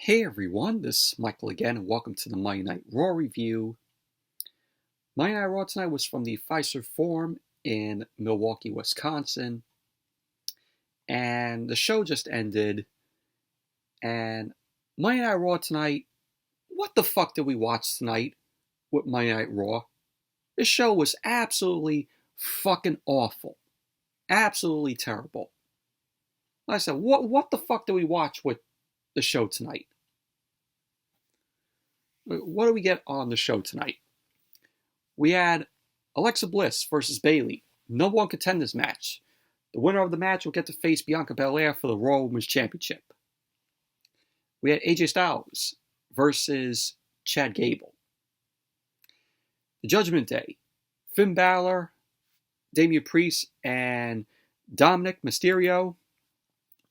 Hey everyone, this is Michael again, and welcome to the Monday Night Raw review. Monday Night Raw tonight was from the Fiserv Forum in Milwaukee, Wisconsin. And the show just ended. And Monday Night Raw tonight, what the fuck did we watch tonight with Monday Night Raw? This show was absolutely fucking awful. Absolutely terrible. Like I said, what the fuck did we watch with the show tonight? What do we get on the show tonight? We had Alexa Bliss versus Bayley, number one contenders match. The winner of the match will get to face Bianca Belair for the Raw Women's Championship. We had AJ Styles versus Chad Gable. The Judgment Day, Finn Balor, Damian Priest, and Dominic Mysterio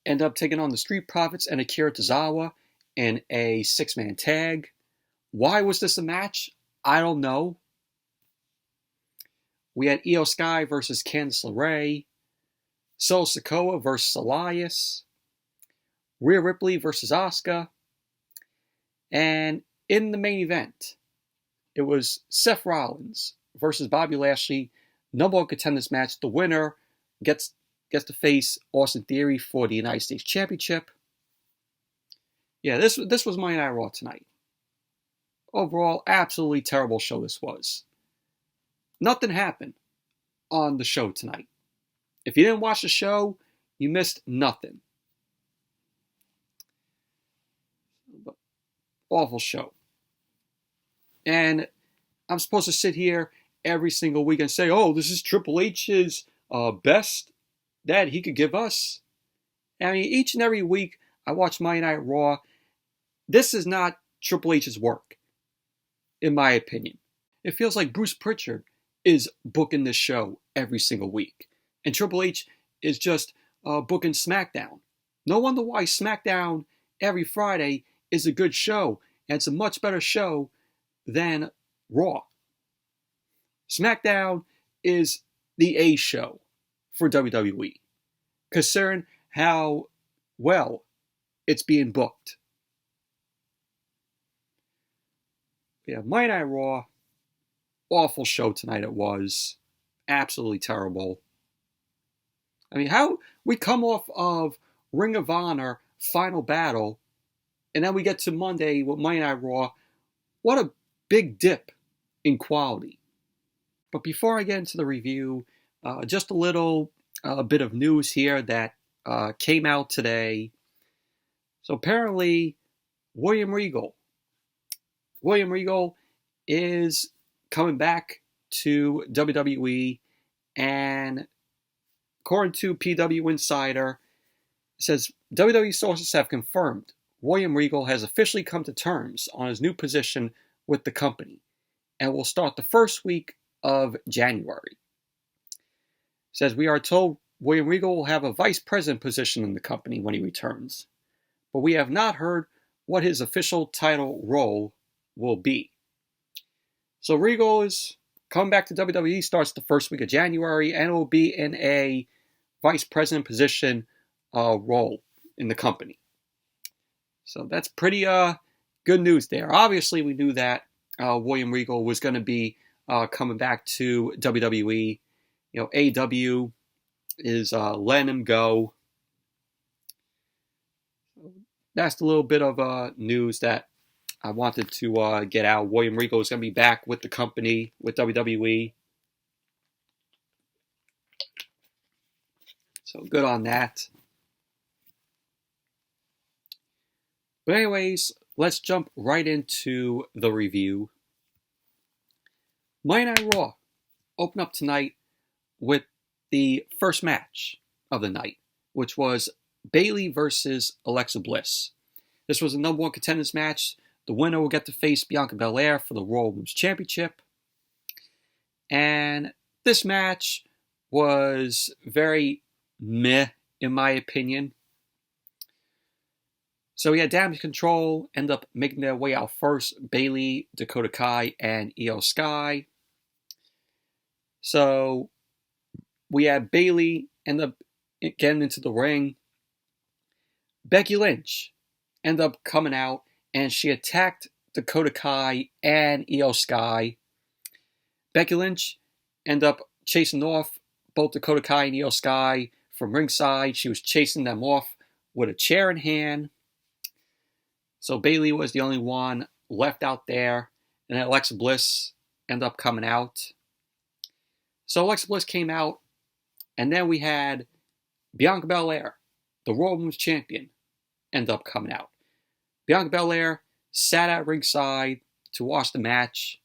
end up taking on the Street Profits and Akira Tozawa in a six-man tag. Why was this a match? I don't know. We had Iyo Sky versus Candice LeRae, Sikoa versus Elias, Ria Ripley versus Asuka, and in the main event, it was Seth Rollins versus Bobby Lashley, number one contenders match. The winner gets to face Austin Theory for the United States Championship. Yeah, this was Monday Night Raw tonight. Overall, absolutely terrible show this was. Nothing happened on the show tonight. If you didn't watch the show, you missed nothing. But awful show. And I'm supposed to sit here every single week and say, oh, this is Triple H's best that he could give us. I mean, each and every week I watch Monday Night Raw. This is not Triple H's work, in my opinion. It feels like Bruce Pritchard is booking this show every single week. And Triple H is just booking SmackDown. No wonder why SmackDown every Friday is a good show. And it's a much better show than Raw. SmackDown is the A show for WWE, considering how well it's being booked. Yeah, Monday Night Raw, awful show tonight it was. Absolutely terrible. I mean, how we come off of Ring of Honor Final Battle, and then we get to Monday with Monday Night Raw. What a big dip in quality. But before I get into the review, just a little bit of news here that came out today. So apparently, William Regal is coming back to WWE, and according to PW Insider, it says WWE sources have confirmed William Regal has officially come to terms on his new position with the company and will start the first week of January. It says, we are told William Regal will have a vice president position in the company when he returns, but we have not heard what his official title role will be. So Regal is coming back to WWE, starts the first week of January, and will be in a vice president position role in the company. So that's pretty good news there. Obviously, we knew that William Regal was going to be coming back to WWE. You know, AEW is letting him go. That's the little bit of news that I wanted to get out. William Regal is going to be back with the company, with WWE. So good on that. But anyways, let's jump right into the review. Monday Night Raw opened up tonight with the first match of the night, which was Bayley versus Alexa Bliss. This was a number one contenders match. The winner will get to face Bianca Belair for the Raw Women's Championship. And this match was very meh, in my opinion. So we had Damage Control end up making their way out first. Bayley, Dakota Kai, and Iyo Sky. So we had Bayley end up getting into the ring. Becky Lynch ended up coming out and she attacked Dakota Kai and Iyo Sky. Becky Lynch ended up chasing off both Dakota Kai and Iyo Sky from ringside. She was chasing them off with a chair in hand. So Bayley was the only one left out there, and then Alexa Bliss ended up coming out. So Alexa Bliss came out, and then we had Bianca Belair, the Raw Women's Champion, end up coming out. Bianca Belair sat at ringside to watch the match.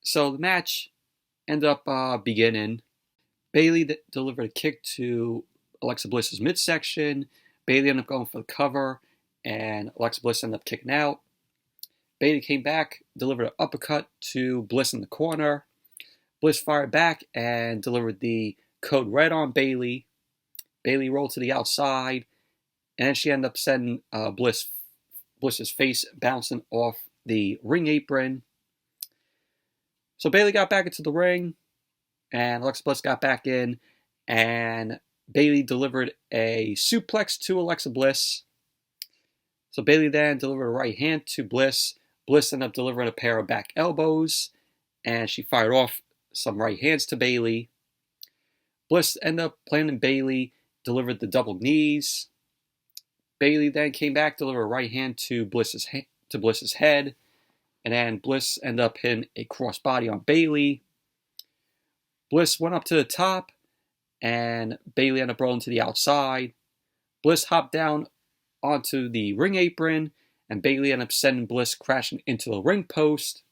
So the match ended up beginning. Bayley delivered a kick to Alexa Bliss's midsection. Bayley ended up going for the cover, and Alexa Bliss ended up kicking out. Bayley came back, delivered an uppercut to Bliss in the corner. Bliss fired back and delivered the code red on Bayley. Bayley rolled to the outside, and then she ended up sending Bliss's face bouncing off the ring apron. So Bayley got back into the ring, and Alexa Bliss got back in, and Bayley delivered a suplex to Alexa Bliss. So Bayley then delivered a right hand to Bliss. Bliss ended up delivering a pair of back elbows, and she fired off some right hands to Bayley. Bliss ended up planting Bayley, delivered the double knees. Bayley then came back, delivered a right hand to Bliss's head, and then Bliss ended up hitting a crossbody on Bayley. Bliss went up to the top, and Bayley ended up rolling to the outside. Bliss hopped down onto the ring apron, and Bayley ended up sending Bliss crashing into the ring post.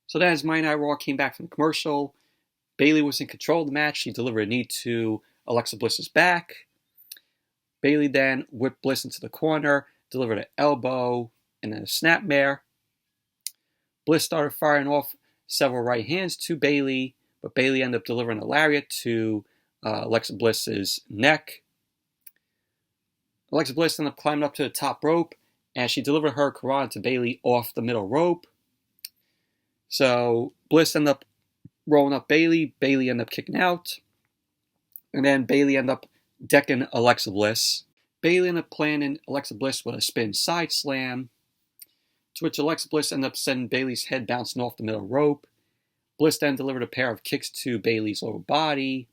So then as Monday Night Raw came back from the commercial, Bayley was in control of the match. She delivered a knee to Alexa Bliss's back. Bayley then whipped Bliss into the corner, delivered an elbow, and then a snapmare. Bliss started firing off several right hands to Bayley, but Bayley ended up delivering a lariat to Alexa Bliss's neck. Alexa Bliss ended up climbing up to the top rope, and she delivered her Karana to Bayley off the middle rope. So Bliss ended up rolling up Bayley. Bayley ended up kicking out. And then Bayley ended up decking Alexa Bliss. Bayley ended up planting Alexa Bliss with a spin side slam, to which Alexa Bliss ended up sending Bayley's head bouncing off the middle rope. Bliss then delivered a pair of kicks to Bayley's lower body.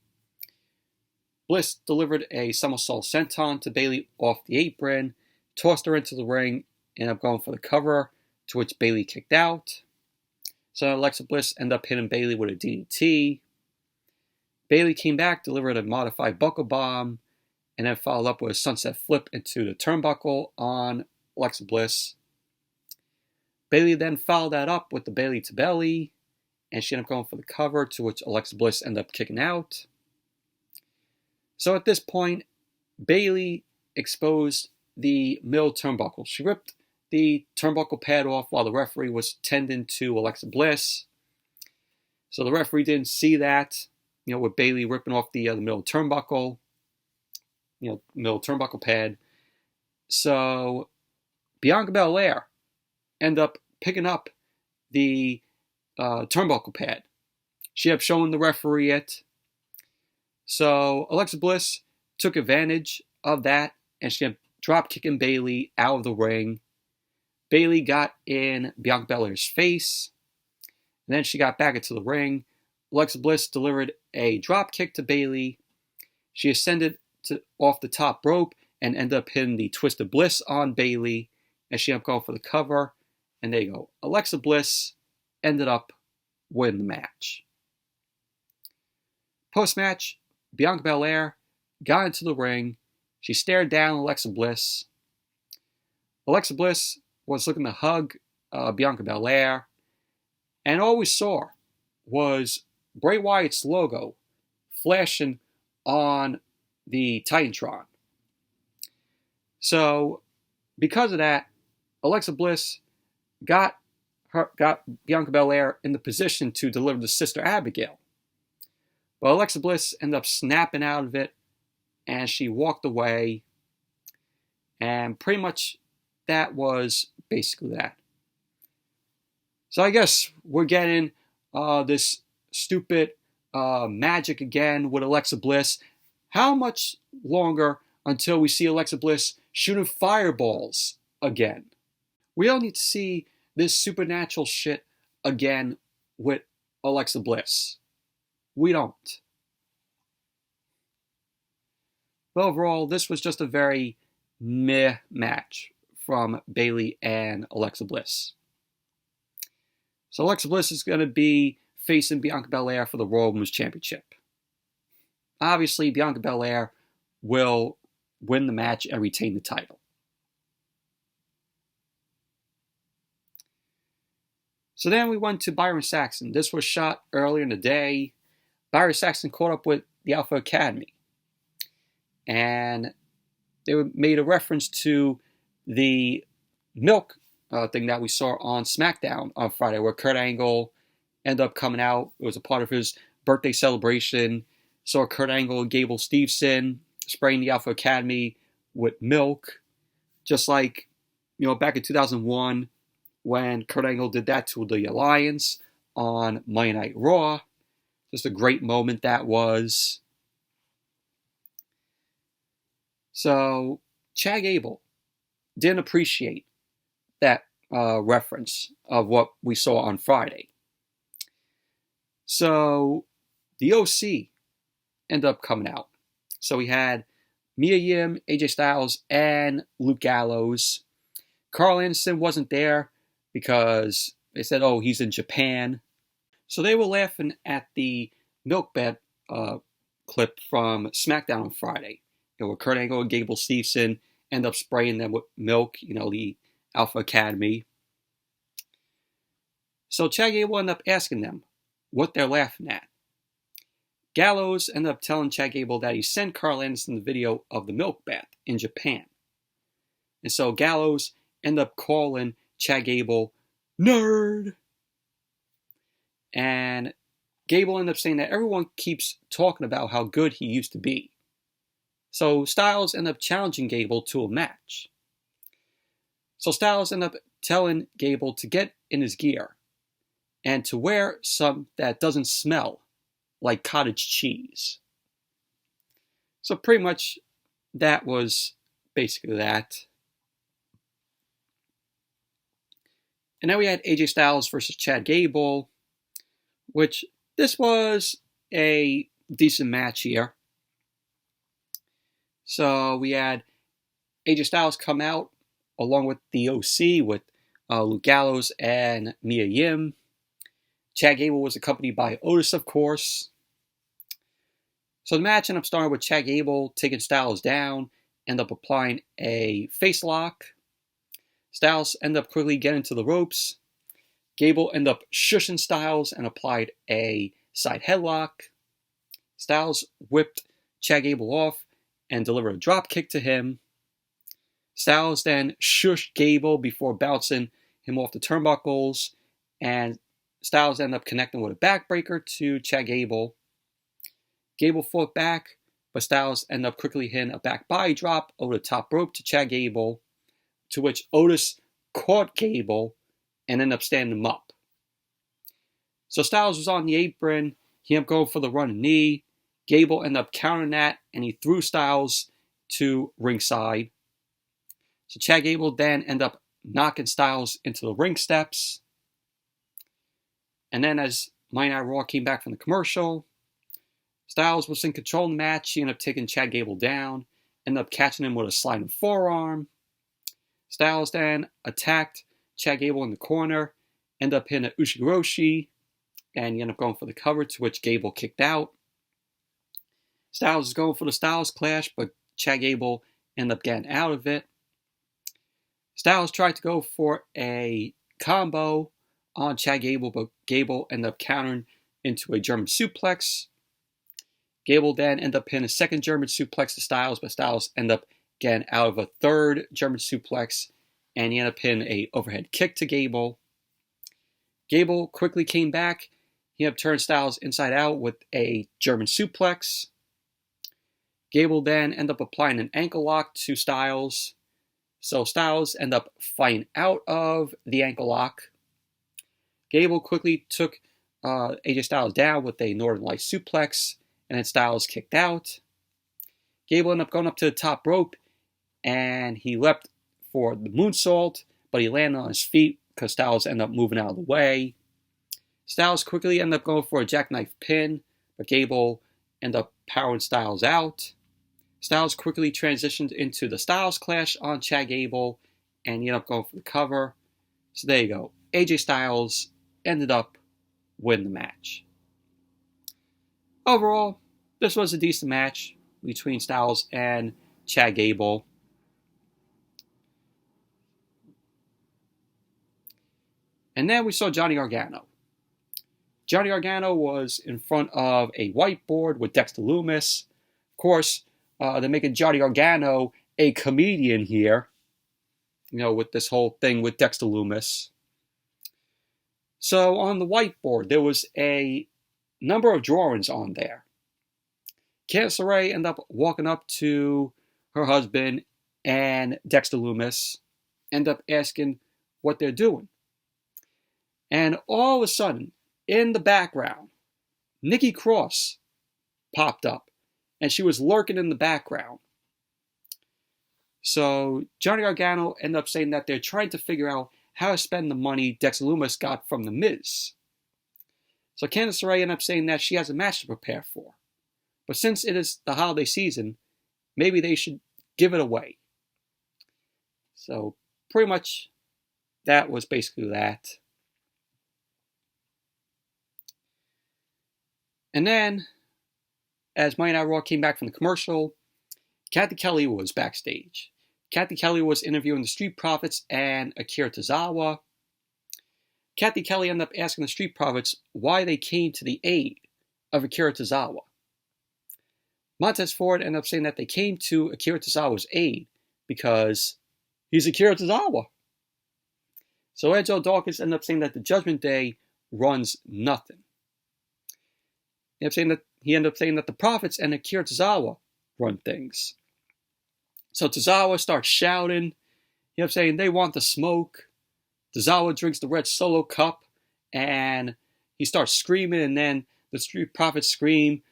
Bliss delivered a somersault senton to Bayley off the apron, tossed her into the ring, and ended up going for the cover, to which Bayley kicked out. So Alexa Bliss ended up hitting Bayley with a DDT. Bayley came back, delivered a modified buckle bomb, and then followed up with a sunset flip into the turnbuckle on Alexa Bliss. Bayley then followed that up with the Bayley to belly, and she ended up going for the cover, to which Alexa Bliss ended up kicking out. So at this point, Bayley exposed the middle turnbuckle. She ripped the turnbuckle pad off while the referee was tending to Alexa Bliss. So the referee didn't see that, with Bayley ripping off the middle turnbuckle, middle turnbuckle pad. So Bianca Belair ended up picking up the turnbuckle pad. She ended up showing the referee it. So Alexa Bliss took advantage of that, and she ended up drop kicking Bayley out of the ring. Bayley got in Bianca Belair's face, and then she got back into the ring. Alexa Bliss delivered a drop kick to Bayley. She ascended off the top rope and ended up hitting the Twisted Bliss on Bayley, and she ended up going for the cover. And there you go. Alexa Bliss ended up winning the match. Post-match, Bianca Belair got into the ring. She stared down Alexa Bliss. Alexa Bliss was looking to hug Bianca Belair, and all we saw was Bray Wyatt's logo flashing on the Titantron. So, because of that, Alexa Bliss got Bianca Belair in the position to deliver to Sister Abigail. But Alexa Bliss ended up snapping out of it, and she walked away. And pretty much that was basically that. So I guess we're getting this stupid magic again with Alexa Bliss. How much longer until we see Alexa Bliss shooting fireballs again. We don't need to see this supernatural shit again with Alexa Bliss. We don't. But overall, this was just a very meh match from Bayley and Alexa Bliss. So Alexa Bliss is going to be facing Bianca Belair for the Royal Women's Championship. Obviously, Bianca Belair will win the match and retain the title. So then we went to Byron Saxton. This was shot earlier in the day. Byron Saxton caught up with the Alpha Academy. And they made a reference to the milk thing that we saw on SmackDown on Friday, where Kurt Angle ended up coming out. It was a part of his birthday celebration. Saw Kurt Angle and Gable Steveson spraying the Alpha Academy with milk. Just like, back in 2001, when Kurt Angle did that to the Alliance on Monday Night Raw. Just a great moment that was. So, Chad Gable didn't appreciate that reference of what we saw on Friday. So, the OC ended up coming out. So, we had Mia Yim, AJ Styles, and Luke Gallows. Carl Anderson wasn't there because they said, he's in Japan. So, they were laughing at the milk bet clip from SmackDown on Friday. Where Kurt Angle and Gable Steveson end up spraying them with milk, the Alpha Academy. So Chad Gable ended up asking them what they're laughing at. Gallows ended up telling Chad Gable that he sent Carl Anderson the video of the milk bath in Japan. And so Gallows ended up calling Chad Gable nerd. And Gable ended up saying that everyone keeps talking about how good he used to be. So Styles ended up challenging Gable to a match. So Styles ended up telling Gable to get in his gear and to wear something that doesn't smell like cottage cheese. So pretty much that was basically that. And then we had AJ Styles versus Chad Gable, which this was a decent match here. So we had AJ Styles come out along with the OC with Luke Gallows and Mia Yim. Chad Gable was accompanied by Otis, of course. So the match ended up starting with Chad Gable taking Styles down, ended up applying a face lock. Styles ended up quickly getting to the ropes. Gable ended up shushing Styles and applied a side headlock. Styles whipped Chad Gable off and delivered a drop kick to him. Styles then shushed Gable before bouncing him off the turnbuckles, and Styles ended up connecting with a backbreaker to Chad Gable. Gable fought back, but Styles ended up quickly hitting a back body drop over the top rope to Chad Gable, to which Otis caught Gable and ended up standing him up. So Styles was on the apron. He ended up going for the running knee. Gable ended up countering that, and he threw Styles to ringside. So Chad Gable then ended up knocking Styles into the ring steps. And then as Monday Night Raw came back from the commercial, Styles was in control of the match. He ended up taking Chad Gable down, ended up catching him with a sliding forearm. Styles then attacked Chad Gable in the corner, ended up hitting an Ushigoroshi, and he ended up going for the cover, to which Gable kicked out. Styles was going for the Styles Clash, but Chad Gable ended up getting out of it. Styles tried to go for a combo on Chad Gable, but Gable ended up countering into a German suplex. Gable then ended up hitting a second German suplex to Styles, but Styles ended up getting out of a third German suplex, and he ended up hitting an overhead kick to Gable. Gable quickly came back. He ended up turning Styles inside out with a German suplex. Gable then ended up applying an ankle lock to Styles. So Styles ended up fighting out of the ankle lock. Gable quickly took AJ Styles down with a Northern Lights suplex, and then Styles kicked out. Gable ended up going up to the top rope, and he leapt for the moonsault, but he landed on his feet because Styles ended up moving out of the way. Styles quickly ended up going for a jackknife pin, but Gable ended up powering Styles out. Styles quickly transitioned into the Styles Clash on Chad Gable, and he ended up going for the cover. So there you go. AJ Styles ended up winning the match. Overall, this was a decent match between Styles and Chad Gable. And then we saw Johnny Gargano. Johnny Gargano was in front of a whiteboard with Dexter Lumis. Of course, they're making Johnny Gargano a comedian here, with this whole thing with Dexter Lumis. So on the whiteboard, there was a number of drawings on there. Candice LeRae ended up walking up to her husband and Dexter Lumis, ended up asking what they're doing. And all of a sudden, in the background, Nikki Cross popped up, and she was lurking in the background. So Johnny Gargano ended up saying that they're trying to figure out how to spend the money Dexter Lumis got from The Miz. So Candice LeRae ended up saying that she has a match to prepare for. But since it is the holiday season, maybe they should give it away. So pretty much that was basically that. And then, as Monday Night Raw came back from the commercial, Kathy Kelly was backstage. Kathy Kelly was interviewing the Street Profits and Akira Tozawa. Kathy Kelly ended up asking the Street Profits why they came to the aid of Akira Tozawa. Montez Ford ended up saying that they came to Akira Tozawa's aid because he's Akira Tozawa. So Angelo Dawkins ended up saying that the Judgment Day runs nothing. He ended up saying that the Profits and Akira Tozawa run things. So Tozawa starts shouting. He ended up saying they want the smoke. Tozawa drinks the red Solo cup, and he starts screaming, and then the Street Profits scream,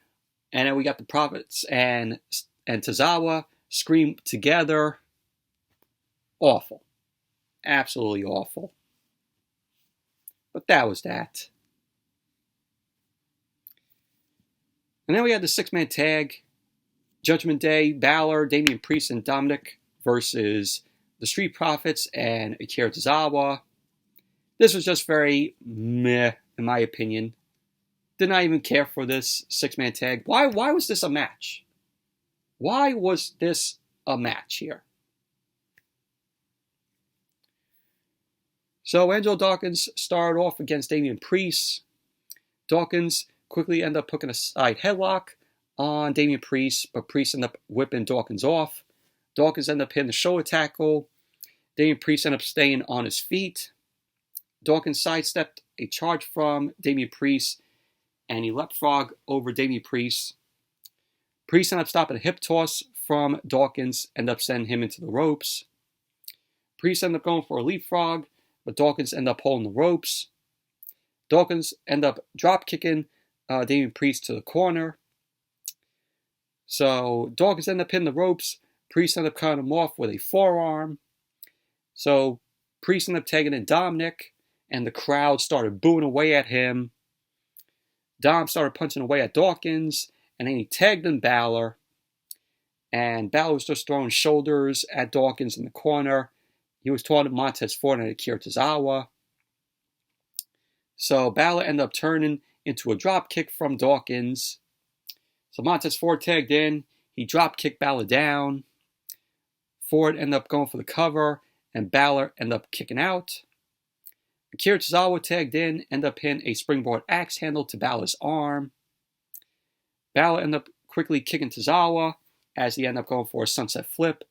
and then we got the Profits and Tozawa scream together. Awful. Absolutely awful. But that was that. And then we had the six-man tag. Judgment Day, Balor, Damian Priest, and Dominic versus the Street Profits and Akira Tozawa. This was just very meh, in my opinion. Did not even care for this six-man tag. Why was this a match? Why was this a match here? So Angelo Dawkins started off against Damian Priest. Dawkins quickly ended up hooking a side headlock on Damian Priest, but Priest ended up whipping Dawkins off. Dawkins ended up hitting the shoulder tackle. Damian Priest ended up staying on his feet. Dawkins sidestepped a charge from Damian Priest, and he leapfrogged over Damian Priest. Priest ended up stopping a hip toss from Dawkins, ended up sending him into the ropes. Priest ended up going for a leapfrog, but Dawkins ended up holding the ropes. Dawkins ended up drop kicking Damian Priest to the corner. So Dawkins ended up hitting the ropes. Priest ended up cutting him off with a forearm. So Priest ended up tagging in Dominic, and the crowd started booing away at him. Dom started punching away at Dawkins, and then he tagged in Balor. And Balor was just throwing shoulders at Dawkins in the corner. He was taunting Montez Ford and Akira Tozawa. So Balor ended up turning into a drop kick from Dawkins. So Montez Ford tagged in. He drop kicked Balor down. Ford ended up going for the cover, and Balor ended up kicking out. Akira Tozawa tagged in, ended up hitting a springboard axe handle to Balor's arm. Balor ended up quickly kicking Tozawa as he ended up going for a sunset flip.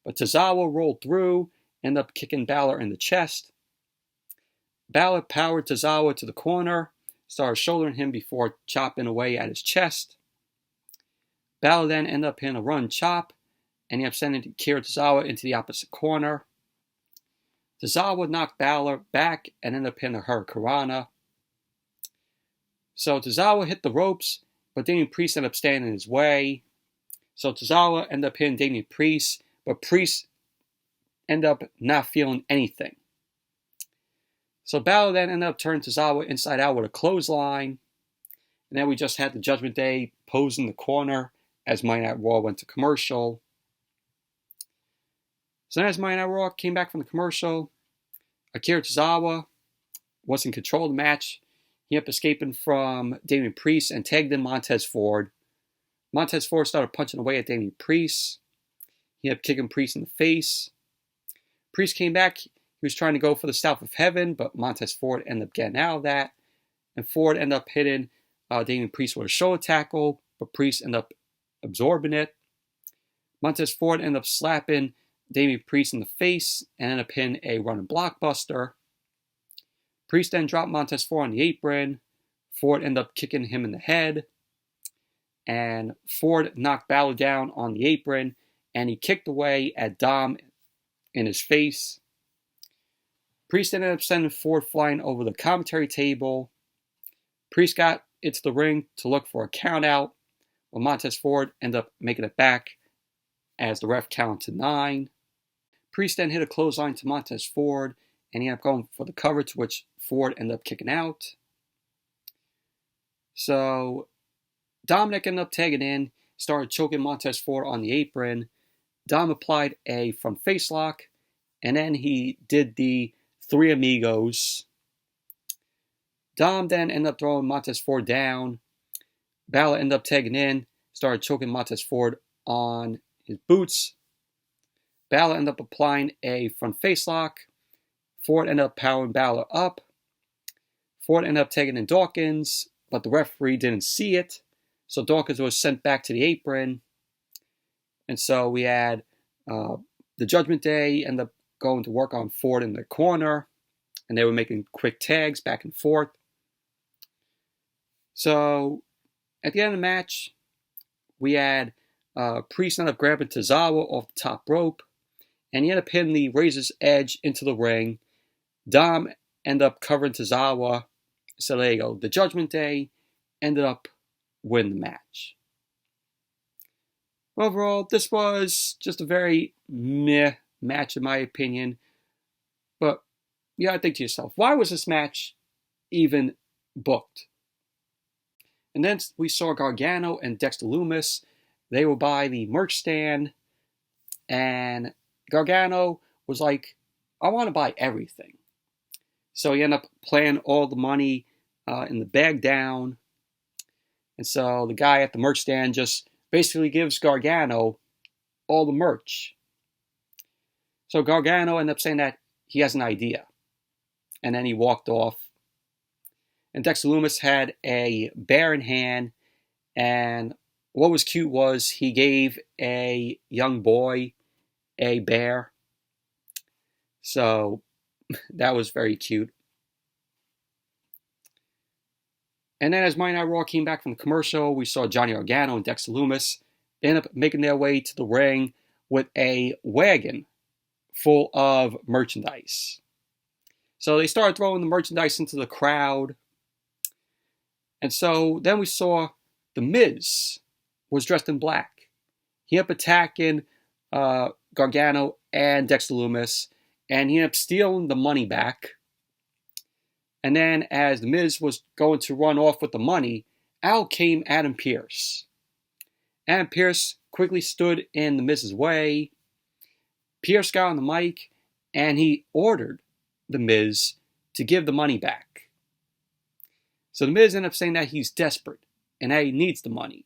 But Tozawa rolled through, ended up kicking Balor in the chest. Balor powered Tozawa to the corner, started shouldering him before chopping away at his chest. Balor then ended up hitting a run chop, and he ended up sending Akira Tozawa into the opposite corner. Tozawa knocked Balor back and ended up hitting a Hurricanrana. So Tozawa hit the ropes, but Damian Priest ended up standing in his way. So Tozawa ended up hitting Damian Priest, but Priest ended up not feeling anything. So Balor then ended up turning Tozawa inside out with a clothesline. And then we just had the Judgment Day pose in the corner as Monday Night Raw went to commercial. So then as Monday Night Raw came back from the commercial, Akira Tozawa was in control of the match. He ended up escaping from Damian Priest and tagged in Montez Ford. Montez Ford started punching away at Damian Priest. He ended up kicking Priest in the face. Priest came back. He was trying to go for the Staff of Heaven, but Montez Ford ended up getting out of that. And Ford ended up hitting Damian Priest with a shoulder tackle, but Priest ended up absorbing it. Montez Ford ended up slapping Damian Priest in the face and ended up hitting a running blockbuster. Priest then dropped Montez Ford on the apron. Ford ended up kicking him in the head. And Ford knocked Balor down on the apron, and he kicked away at Dom in his face. Priest ended up sending Ford flying over the commentary table. Priest got into the ring to look for a count out, but Montez Ford ended up making it back as the ref counted to 9. Priest then hit a clothesline to Montez Ford, and he ended up going for the cover, to which Ford ended up kicking out. So Dominic ended up tagging in, started choking Montez Ford on the apron. Dom applied a front face lock, and then he did the Three Amigos. Dom then ended up throwing Montez Ford down. Balor ended up tagging in, started choking Montez Ford on his boots. Balor ended up applying a front face lock. Ford ended up powering Balor up. Ford ended up tagging in Dawkins, but the referee didn't see it. So Dawkins was sent back to the apron. And so we had the Judgment Day end up going to work on Ford in the corner. And they were making quick tags back and forth. So at the end of the match, we had Priest end up grabbing Tozawa off the top rope. And he ended up hitting the Razor's Edge into the ring. Dom ended up covering Tozawa. So there you go. The Judgment Day ended up winning the match. Overall, this was just a very meh match in my opinion. But you gotta think to yourself, why was this match even booked? And then we saw Gargano and Dexter Lumis. They were by the merch stand. And Gargano was like, I want to buy everything. So he ended up playing all the money in the bag down. And so the guy at the merch stand just basically gives Gargano all the merch. So Gargano ended up saying that he has an idea. And then he walked off. And Dexter Lumis had a bear in hand. And what was cute was he gave a young boy a bear. So that was very cute. And then as Monday Night Raw came back from the commercial, we saw Johnny Gargano and Dexter Lumis end up making their way to the ring with a wagon full of merchandise. So they started throwing the merchandise into the crowd. And so then we saw The Miz was dressed in black. He ended up attacking Gargano and Dexter Lumis, and he ended up stealing the money back. And then as The Miz was going to run off with the money, out came Adam Pearce. Adam Pearce quickly stood in The Miz's way. Pearce got on the mic, and he ordered The Miz to give the money back. So The Miz ended up saying that he's desperate and that he needs the money.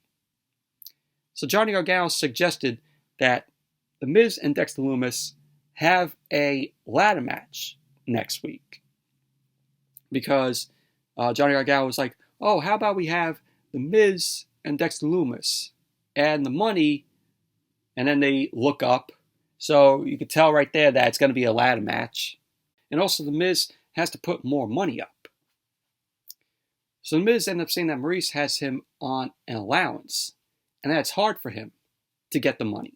So Johnny Gargano suggested that The Miz and Dexter Lumis have a ladder match next week. Because Johnny Gargano was like, oh, how about we have The Miz and Dexter Lumis and the money, and then they look up. So you could tell right there that it's going to be a ladder match. And also The Miz has to put more money up. So The Miz ended up saying that Maurice has him on an allowance, and that it's hard for him to get the money.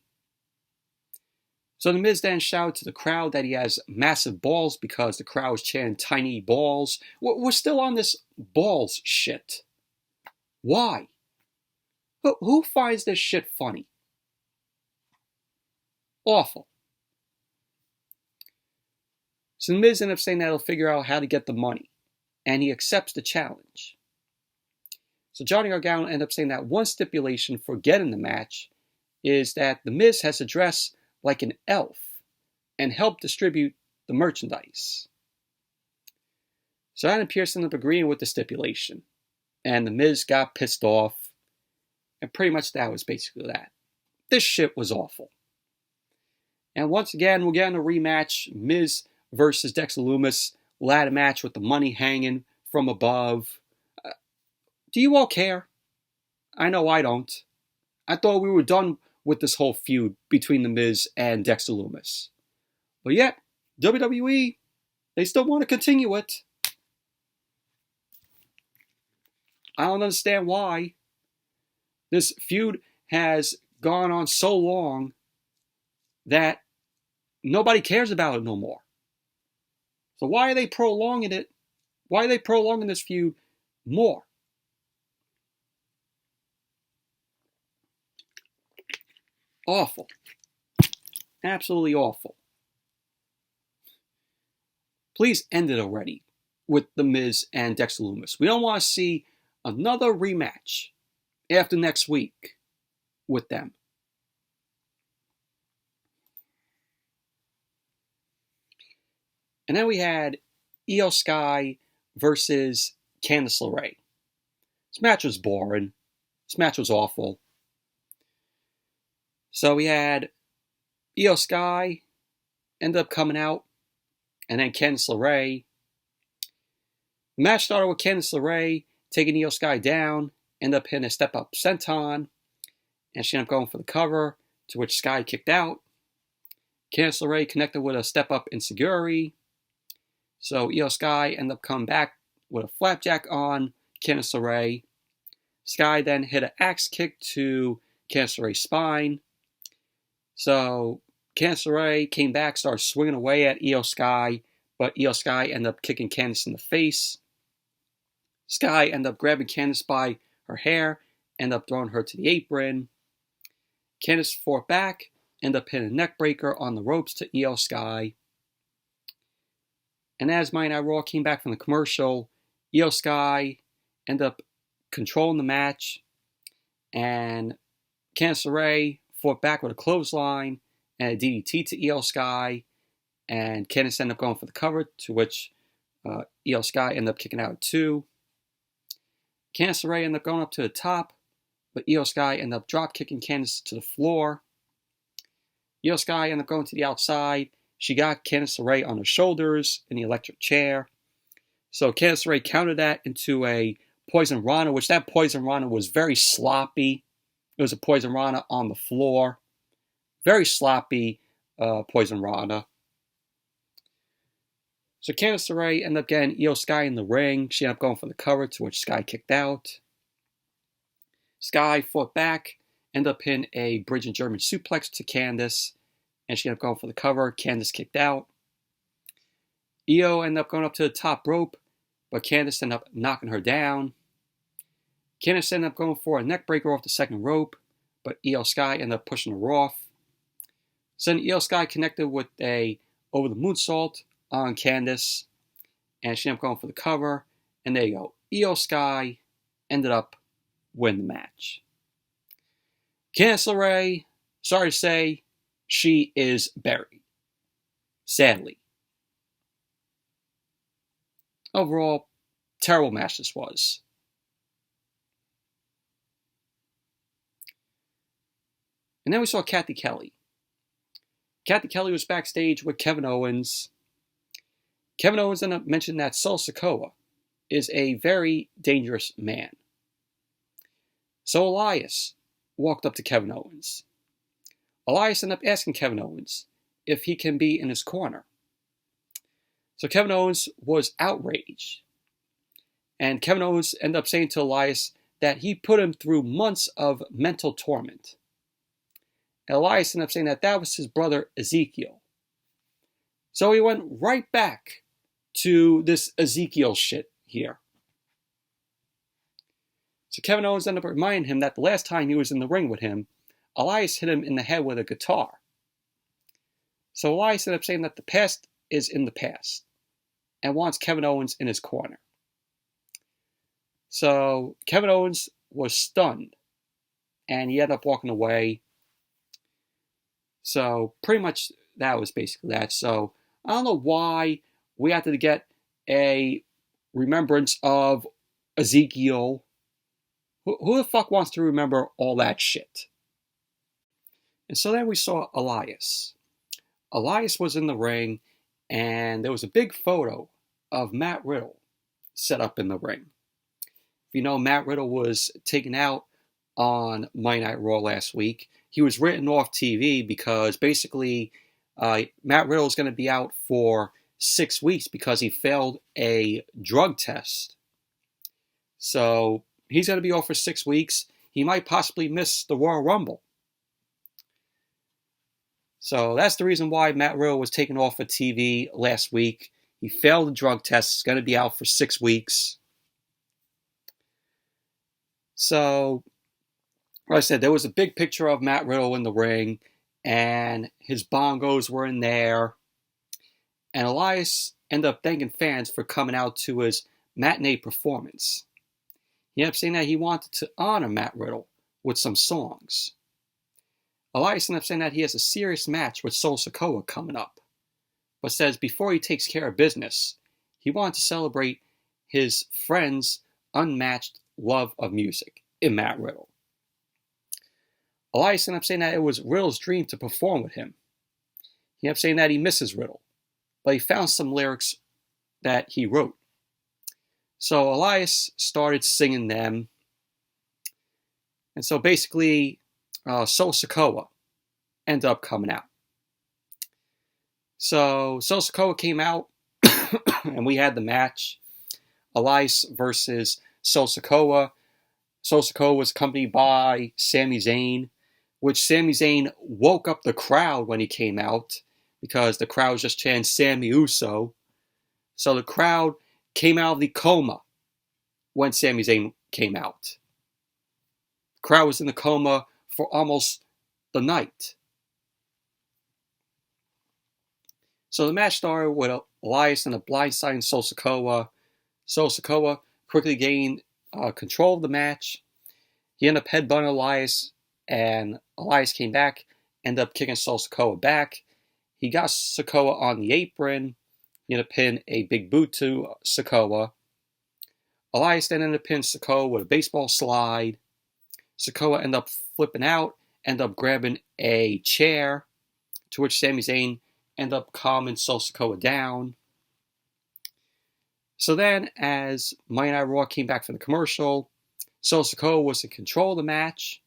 So The Miz then shouted to the crowd that he has massive balls because the crowd was chanting tiny balls. We're still on this balls shit. Why? Who finds this shit funny? Awful. So The Miz ended up saying that he'll figure out how to get the money, and he accepts the challenge. So Johnny Gargano ended up saying that one stipulation for getting the match is that The Miz has to dress like an elf and help distribute the merchandise. So Adam Pearce ended up agreeing with the stipulation, and The Miz got pissed off, and pretty much that was basically that. This shit was awful. And once again, we're getting a rematch, Miz versus Dexter Lumis, ladder match with the money hanging from above. Do you all care? I know I don't. I thought we were done with this whole feud between The Miz and Dexter Lumis. But yet, WWE, they still want to continue it. I don't understand why. This feud has gone on so long that nobody cares about it no more. So why are they prolonging it? Why are they prolonging this feud more? Awful. Absolutely awful. Please end it already with The Miz and Dexter Lumis. We don't want to see another rematch after next week with them. And then we had Iyo Sky versus Candice LeRae. This match was boring. This match was awful. So we had Iyo Sky end up coming out, and then Candice LeRae. The match started with Candice LeRae taking Iyo Sky down, end up hitting a step-up senton, and she ended up going for the cover, to which Sky kicked out. Candice LeRae connected with a step-up ensiguri. So Iyo Sky ended up coming back with a flapjack on Candice LeRae. Sky then hit an axe kick to Candice LeRae's spine. So Candice LeRae came back, started swinging away at Iyo Sky, but Iyo Sky ended up kicking Candice in the face. Sky ended up grabbing Candice by her hair, ended up throwing her to the apron. Candice fought back, ended up hitting a neck breaker on the ropes to Iyo Sky. And as Monday Night Raw came back from the commercial, Iyo Sky ended up controlling the match, and Candice LeRae fought back with a clothesline and a DDT to Iyo Sky, and Candice ended up going for the cover, to which Iyo Sky ended up kicking out at 2. Candice LeRae ended up going up to the top, but Iyo Sky ended up drop kicking Candice to the floor. Iyo Sky ended up going to the outside. She got Candice LeRae on her shoulders in the electric chair. So Candice LeRae countered that into a Poison Rana, which that Poison Rana was very sloppy. It was a Poison Rana on the floor. Very sloppy Poison Rana. So Candice LeRae ended up getting Iyo Sky in the ring. She ended up going for the cover, to which Sky kicked out. Sky fought back, ended up hitting a bridge and German suplex to Candice, and she ended up going for the cover. Candice kicked out. Iyo ended up going up to the top rope, but Candice ended up knocking her down. Candice ended up going for a neck breaker off the second rope, but Iyo Sky ended up pushing her off. So then Iyo Sky connected with a over the moonsault on Candice, and she ended up going for the cover, and there you go. Iyo Sky ended up winning the match. Candice LeRae, sorry to say, she is buried. Sadly. Overall, terrible match this was. And then we saw Kathy Kelly. Kathy Kelly was backstage with Kevin Owens. Kevin Owens ended up mentioning that Sikoa is a very dangerous man. So Elias walked up to Kevin Owens. Elias ended up asking Kevin Owens if he can be in his corner. So Kevin Owens was outraged. And Kevin Owens ended up saying to Elias that he put him through months of mental torment. And Elias ended up saying that that was his brother Ezekiel. So he went right back to this Ezekiel shit here. So Kevin Owens ended up reminding him that the last time he was in the ring with him, Elias hit him in the head with a guitar. So Elias ended up saying that the past is in the past and wants Kevin Owens in his corner. So Kevin Owens was stunned and he ended up walking away. So pretty much that was basically that. So I don't know why we had to get a remembrance of Ezekiel. Who the fuck wants to remember all that shit? And so then we saw Elias. Elias was in the ring, and there was a big photo of Matt Riddle set up in the ring. You know, Matt Riddle was taken out on Monday Night Raw last week. He was written off TV because basically Matt Riddle is going to be out for 6 weeks because he failed a drug test. So he's going to be off for 6 weeks. He might possibly miss the Royal Rumble. So that's the reason why Matt Riddle was taken off of TV last week. He failed the drug test. He's going to be out for 6 weeks. So, like I said, there was a big picture of Matt Riddle in the ring, and his bongos were in there. And Elias ended up thanking fans for coming out to his matinee performance. He ended up saying that he wanted to honor Matt Riddle with some songs. Elias ended up saying that he has a serious match with Sol Sikoa coming up, but says before he takes care of business, he wanted to celebrate his friend's unmatched love of music in Matt Riddle. Elias ended up saying that it was Riddle's dream to perform with him. He ended up saying that he misses Riddle, but he found some lyrics that he wrote. So Elias started singing them. And so basically, Sol Sikoa ended up coming out. So Sol Sikoa came out, and we had the match. Elias versus Sol Sikoa. Sol Sikoa was accompanied by Sami Zayn, which Sami Zayn woke up the crowd when he came out because the crowd was just chanting Sami Uso. So the crowd came out of the coma when Sami Zayn came out. The crowd was in the coma for almost the night. So the match started with Elias and a blindsiding Sol Sikoa. Sol Sikoa quickly gained control of the match. He ended up headbutting Elias, and Elias came back, ended up kicking Sol Sikoa back. He got Sikoa on the apron. He ended up pinning a big boot to Sikoa. Elias then ended up pinning Sikoa with a baseball slide. Sikoa ended up flipping out, ended up grabbing a chair, to which Sami Zayn ended up calming Sol Sikoa down. So then, as Monday Night Raw came back from the commercial, Sol Sikoa was in control of the match,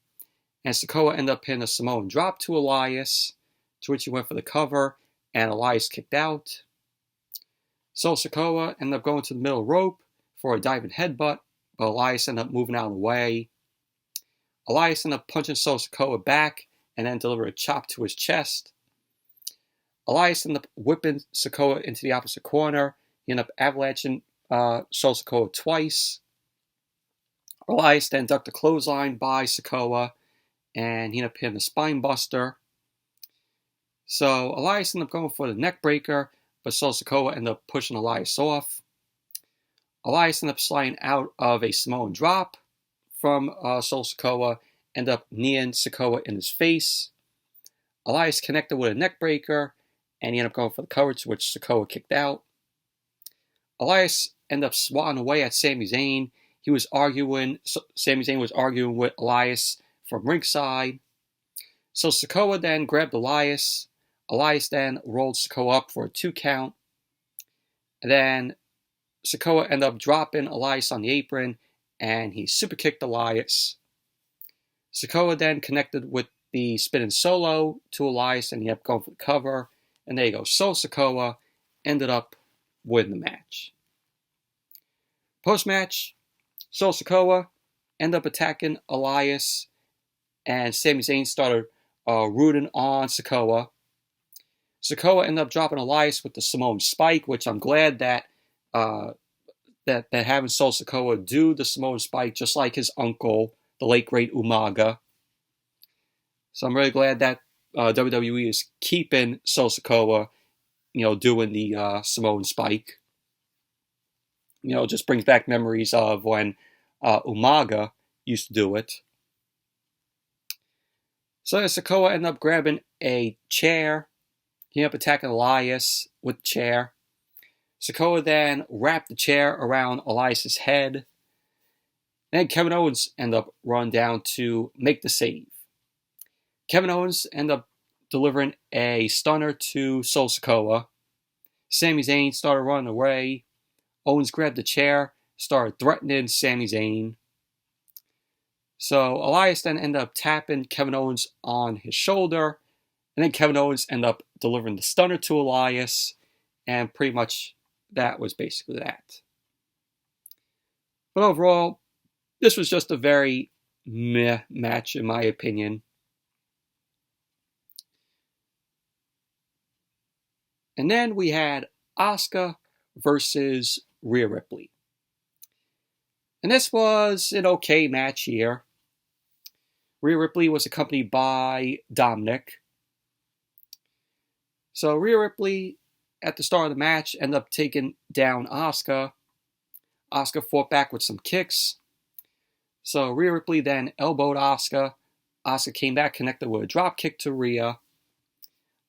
and Sikoa ended up pinning a Samoan drop to Elias, to which he went for the cover, and Elias kicked out. Sol Sikoa ended up going to the middle rope for a diving headbutt, but Elias ended up moving out of the way. Elias ended up punching Sol Sikoa back, and then delivered a chop to his chest. Elias ended up whipping Sikoa into the opposite corner. He ended up avalanching Sol Sikoa twice. Elias then ducked a clothesline by Sikoa, and he ended up hitting a spine buster. So Elias ended up going for the neck breaker, but Sol Sikoa ended up pushing Elias off. Elias ended up sliding out of a Samoan drop from Sol Sikoa, ended up kneeing Sikoa in his face. Elias connected with a neck breaker, and he ended up going for the cover, to which Sikoa kicked out. Elias ended up swatting away at Sami Zayn. Sami Zayn was arguing with Elias from ringside. So Sikoa then grabbed Elias. Elias then rolled Sikoa up for a 2 count. And then Sikoa ended up dropping Elias on the apron, and he super kicked Elias. Sikoa then connected with the spinning solo to Elias, and he ended up going for the cover. And there you go. Sol Sikoa ended up winning the match. Post-match, Sol Sikoa ended up attacking Elias, and Sami Zayn started rooting on Sikoa. Sikoa ended up dropping Elias with the Samoan Spike, which I'm glad that that having Sol Sikoa do the Samoan Spike just like his uncle, the late great Umaga. So I'm really glad that WWE is keeping Sikoa, doing the Samoan Spike. Just brings back memories of when Umaga used to do it. So Sikoa ended up grabbing a chair. He ended up attacking Elias with the chair. Sikoa then wrapped the chair around Elias' head. Then Kevin Owens ended up running down to make the save. Kevin Owens ended up delivering a stunner to Sikoa. Sami Zayn started running away. Owens grabbed the chair, started threatening Sami Zayn. So Elias then ended up tapping Kevin Owens on his shoulder. And then Kevin Owens ended up delivering the stunner to Elias. And pretty much that was basically that. But overall, this was just a very meh match in my opinion. And then we had Asuka versus Rhea Ripley. And this was an okay match here. Rhea Ripley was accompanied by Dominic. So Rhea Ripley, at the start of the match, ended up taking down Asuka. Asuka fought back with some kicks. So Rhea Ripley then elbowed Asuka. Asuka came back, connected with a drop kick to Rhea.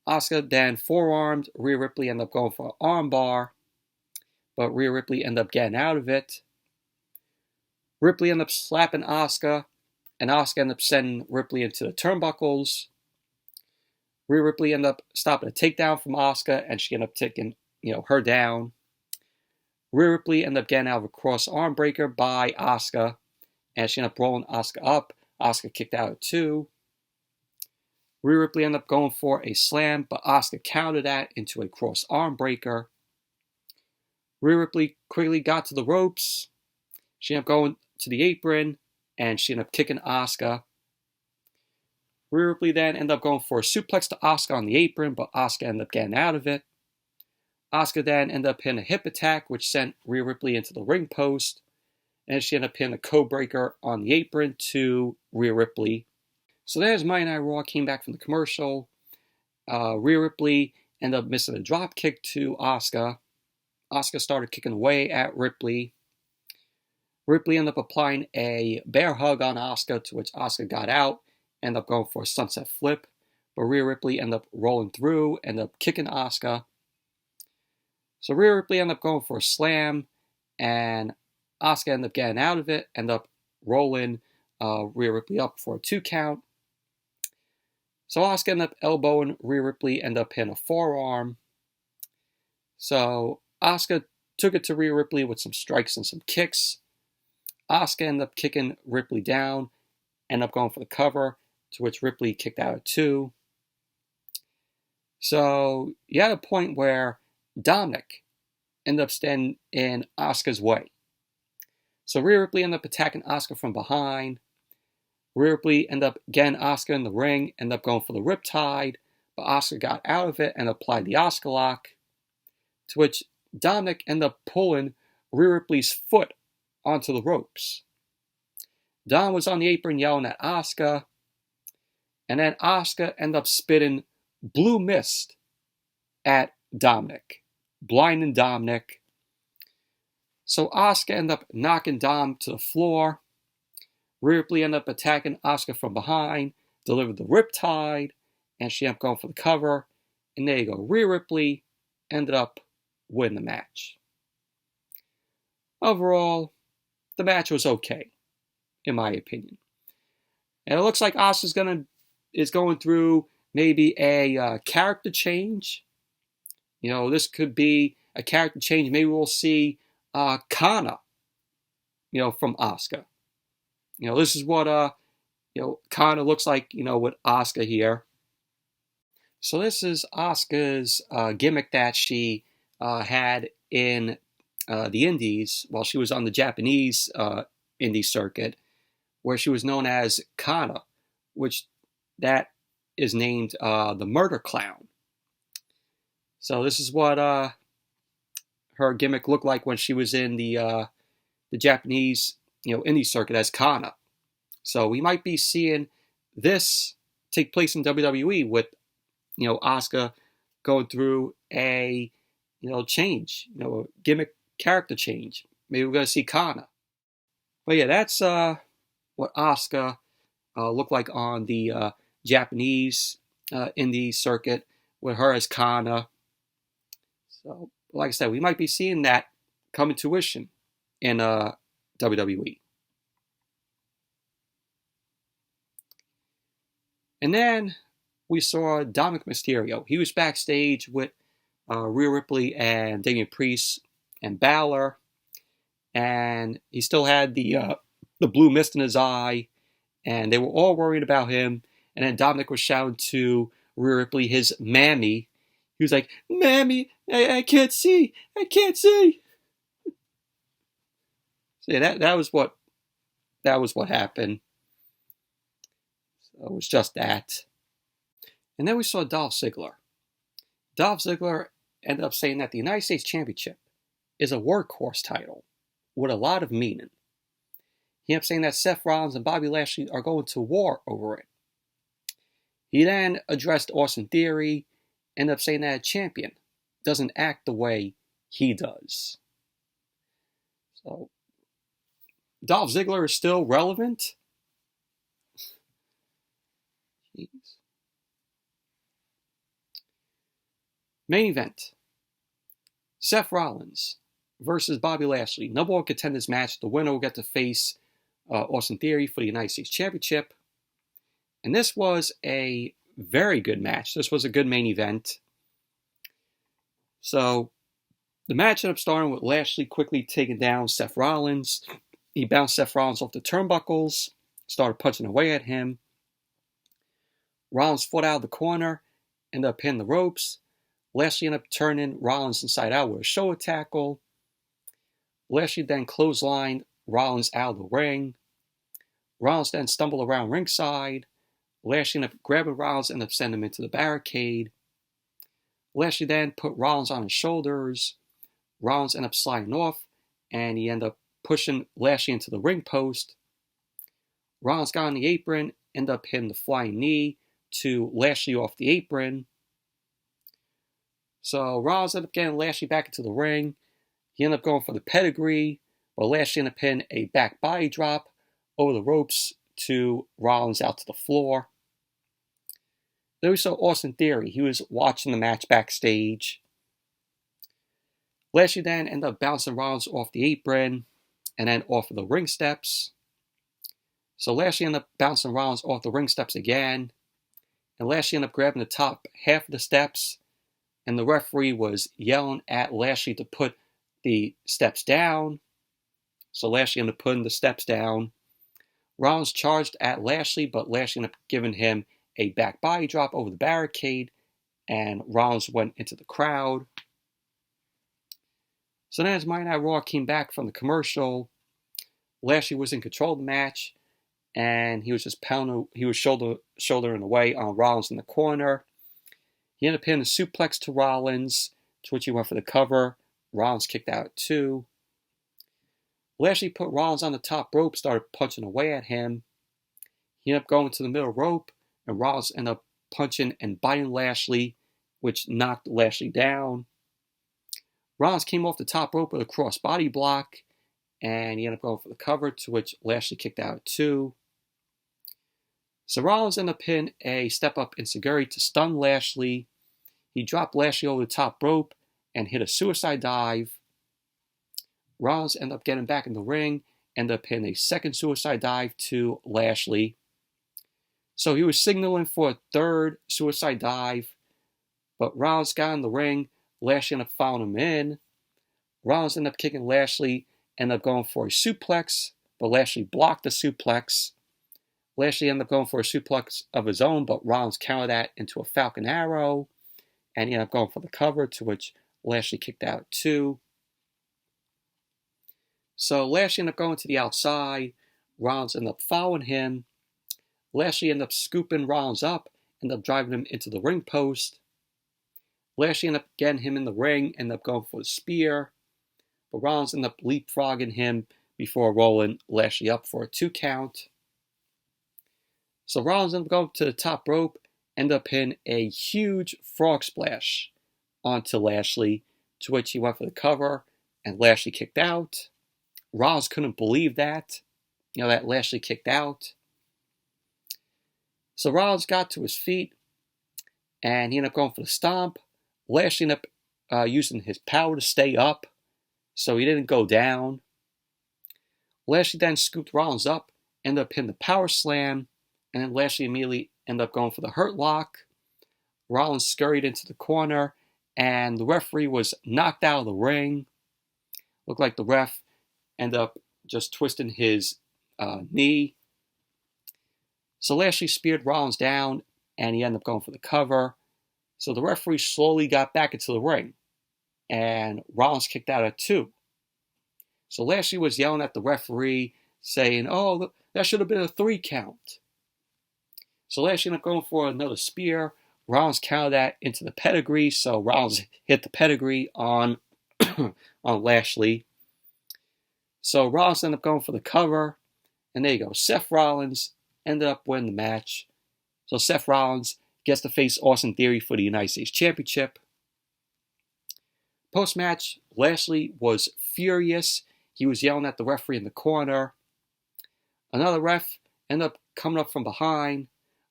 Asuka then forearmed. Rhea Ripley ended up going for an armbar, but Rhea Ripley ended up getting out of it. Ripley ended up slapping Asuka, and Asuka ended up sending Ripley into the turnbuckles. Rhea Ripley ended up stopping a takedown from Asuka, and she ended up taking, her down. Rhea Ripley ended up getting out of a cross arm breaker by Asuka, and she ended up rolling Asuka up. Asuka kicked out at 2. Rhea Ripley ended up going for a slam, but Asuka countered that into a cross arm breaker. Rhea Ripley quickly got to the ropes. She ended up going to the apron, and she ended up kicking Asuka. Rhea Ripley then ended up going for a suplex to Asuka on the apron, but Asuka ended up getting out of it. Asuka then ended up hitting a hip attack, which sent Rhea Ripley into the ring post, and she ended up hitting a code breaker on the apron to Rhea Ripley. So there's Monday Night Raw, came back from the commercial. Rhea Ripley ended up missing a drop kick to Asuka. Asuka started kicking away at Ripley. Ripley ended up applying a bear hug on Asuka, to which Asuka got out, ended up going for a sunset flip, but Rhea Ripley ended up rolling through, ended up kicking Asuka. So Rhea Ripley ended up going for a slam, and Asuka ended up getting out of it, ended up rolling Rhea Ripley up for a 2 count. So Asuka ended up elbowing Rhea Ripley, ended up hitting a forearm. So Asuka took it to Rhea Ripley with some strikes and some kicks. Asuka ended up kicking Ripley down, ended up going for the cover, to which Ripley kicked out at 2. So you had a point where Dominic ended up standing in Asuka's way. So Rhea Ripley ended up attacking Asuka from behind. Rhea Ripley ended up getting Asuka in the ring, ended up going for the Riptide, but Asuka got out of it and applied the Asuka lock, to which Dominic ended up pulling Rhea Ripley's foot onto the ropes. Dom was on the apron yelling at Asuka, and then Asuka ended up spitting blue mist at Dominic, blinding Dominic. So Asuka ended up knocking Dom to the floor. Rhea Ripley ended up attacking Asuka from behind, delivered the Riptide, and she ended up going for the cover. And there you go. Rhea Ripley ended up winning the match. Overall, the match was okay, in my opinion. And it looks like Asuka is going through maybe a character change. This could be a character change. Maybe we'll see Kana, from Asuka. This is what Kana looks like, with Asuka here. So this is Asuka's gimmick that she had in the Indies while she was on the Japanese indie circuit, where she was known as Kana, which that is named the Murder Clown. So this is what her gimmick looked like when she was in the Japanese indie circuit as Kana. So we might be seeing this take place in WWE with Asuka going through a, change, a gimmick character change. Maybe we're going to see Kana. But yeah, that's what Asuka looked like on the Japanese indie circuit with her as Kana. So, like I said, we might be seeing that come to fruition in WWE. And then we saw Dominic Mysterio. He was backstage with Rhea Ripley and Damian Priest and Balor, and he still had the blue mist in his eye, and they were all worried about him. And then Dominic was shouting to Rhea Ripley, his mammy. He was like, "Mammy, I can't see, I can't see." So yeah, that was what happened. So it was just that. And then we saw Dolph Ziggler. Dolph Ziggler ended up saying that the United States Championship is a workhorse title with a lot of meaning. He ended up saying that Seth Rollins and Bobby Lashley are going to war over it. He then addressed Austin Theory, ended up saying that a champion doesn't act the way he does. So, Dolph Ziggler is still relevant. Jeez. Main event. Seth Rollins versus Bobby Lashley. Number one contenders match. The winner will get to face Austin Theory for the United States Championship. And this was a very good match. This was a good main event. So the match ended up starting with Lashley quickly taking down Seth Rollins. He bounced Seth Rollins off the turnbuckles, started punching away at him. Rollins fought out of the corner, ended up hitting the ropes. Lashley ended up turning Rollins inside out with a shoulder tackle. Lashley then clotheslined Rollins out of the ring. Rollins then stumbled around ringside. Lashley ended up grabbing Rollins and ended up sending him into the barricade. Lashley then put Rollins on his shoulders. Rollins ended up sliding off, and he ended up pushing Lashley into the ring post. Rollins got on the apron, ended up hitting the flying knee to Lashley off the apron. So Rollins ended up getting Lashley back into the ring. He ended up going for the pedigree, but Lashley ended up hitting a back body drop over the ropes to Rollins out to the floor. Then we saw Austin Theory. He was watching the match backstage. Lashley then ended up bouncing Rollins off the apron and then off of the ring steps. So Lashley ended up bouncing Rollins off the ring steps again. And Lashley ended up grabbing the top half of the steps. And the referee was yelling at Lashley to put the steps down. So Lashley ended up putting the steps down. Rollins charged at Lashley, but Lashley ended up giving him a back body drop over the barricade, and Rollins went into the crowd. So then as Monday Night Raw came back from the commercial, Lashley was in control of the match, and he was just shouldering away on Rollins in the corner. He ended up hitting a suplex to Rollins, to which he went for the cover. Rollins kicked out at 2. Lashley put Rollins on the top rope, started punching away at him. He ended up going to the middle rope, and Rollins ended up punching and biting Lashley, which knocked Lashley down. Rollins came off the top rope with a crossbody block, and he ended up going for the cover, to which Lashley kicked out at 2. So Rollins ended up hitting a step-up enziguri to stun Lashley. He dropped Lashley over the top rope and hit a suicide dive. Rollins ended up getting back in the ring, ended up hitting a second suicide dive to Lashley. So he was signaling for a third suicide dive, but Rollins got in the ring. Lashley ended up following him in. Rollins ended up kicking Lashley, ended up going for a suplex, but Lashley blocked the suplex. Lashley ended up going for a suplex of his own, but Rollins countered that into a Falcon Arrow, and he ended up going for the cover, to which Lashley kicked out at 2. So Lashley ended up going to the outside. Rollins ended up following him. Lashley ended up scooping Rollins up, ended up driving him into the ring post. Lashley ended up getting him in the ring, ended up going for the spear. But Rollins ended up leapfrogging him before rolling Lashley up for a 2 count. So Rollins ended up going to the top rope, ended up hitting a huge frog splash onto Lashley, to which he went for the cover, and Lashley kicked out. Rollins couldn't believe that, that Lashley kicked out. So Rollins got to his feet, and he ended up going for the stomp. Lashley ended up using his power to stay up, so he didn't go down. Lashley then scooped Rollins up, ended up hitting the power slam, and then Lashley immediately ended up going for the hurt lock. Rollins scurried into the corner, and the referee was knocked out of the ring. Looked like the ref ended up just twisting his knee. So Lashley speared Rollins down, and he ended up going for the cover. So the referee slowly got back into the ring, and Rollins kicked out at 2. So Lashley was yelling at the referee, saying, "Oh, that should have been a 3 count." So Lashley ended up going for another spear. Rollins countered that into the pedigree, so Rollins hit the pedigree on Lashley. So Rollins ended up going for the cover, and there you go. Seth Rollins ended up winning the match. So Seth Rollins gets to face Austin Theory for the United States Championship. Post-match, Lashley was furious. He was yelling at the referee in the corner. Another ref ended up coming up from behind.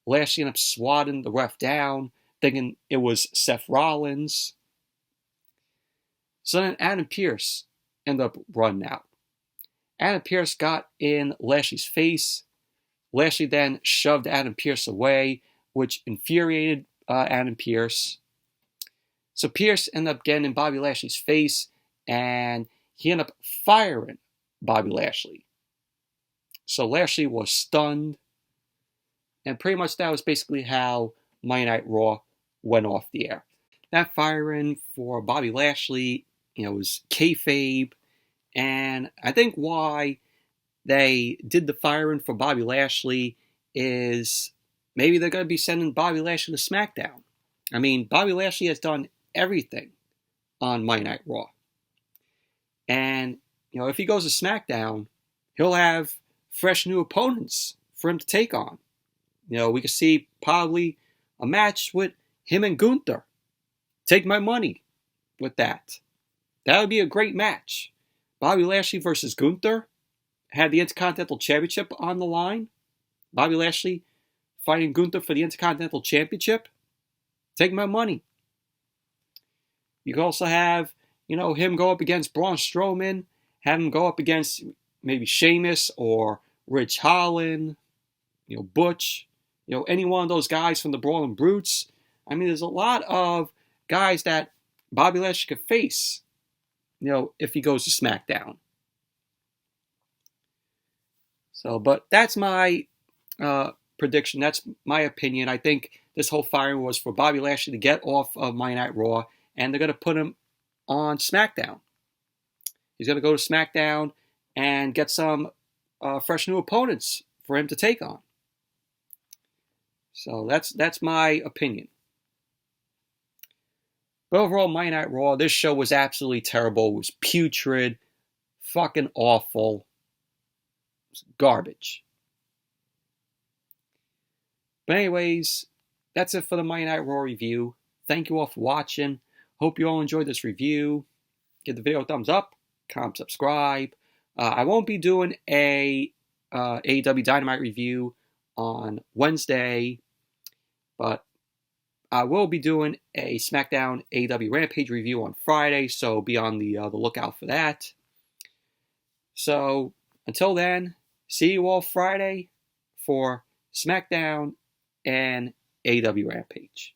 Lashley ended up swatting the ref down, thinking it was Seth Rollins. So then Adam Pearce ended up running out. Adam Pearce got in Lashley's face. Lashley then shoved Adam Pearce away, which infuriated Adam Pearce. So Pearce ended up getting in Bobby Lashley's face, and he ended up firing Bobby Lashley. So Lashley was stunned. And pretty much that was basically how Monday Night Raw went off the air. That firing for Bobby Lashley, was kayfabe. And I think why they did the firing for Bobby Lashley is maybe they're going to be sending Bobby Lashley to SmackDown. I mean, Bobby Lashley has done everything on Monday Night Raw. And, if he goes to SmackDown, he'll have fresh new opponents for him to take on. We could see probably a match with him and Gunther. Take my money with that. That would be a great match. Bobby Lashley versus Gunther had the Intercontinental Championship on the line. Bobby Lashley fighting Gunther for the Intercontinental Championship. Take my money. You could also have, him go up against Braun Strowman. Have him go up against maybe Sheamus or Rich Holland. Butch. Any one of those guys from the Brawling Brutes. I mean, there's a lot of guys that Bobby Lashley could face, if he goes to SmackDown. So, but that's my prediction. That's my opinion. I think this whole firing was for Bobby Lashley to get off of Monday Night Raw, and they're going to put him on SmackDown. He's going to go to SmackDown and get some fresh new opponents for him to take on. So that's my opinion. But overall, Monday Night Raw, this show was absolutely terrible. It was putrid, fucking awful. It was garbage. But anyways, that's it for the Monday Night Raw review. Thank you all for watching. Hope you all enjoyed this review. Give the video a thumbs up, comment, subscribe. I won't be doing a AEW Dynamite review on Wednesday, but I will be doing a SmackDown AEW Rampage review on Friday, so be on the lookout for that. So until then, see you all Friday for SmackDown and AEW Rampage.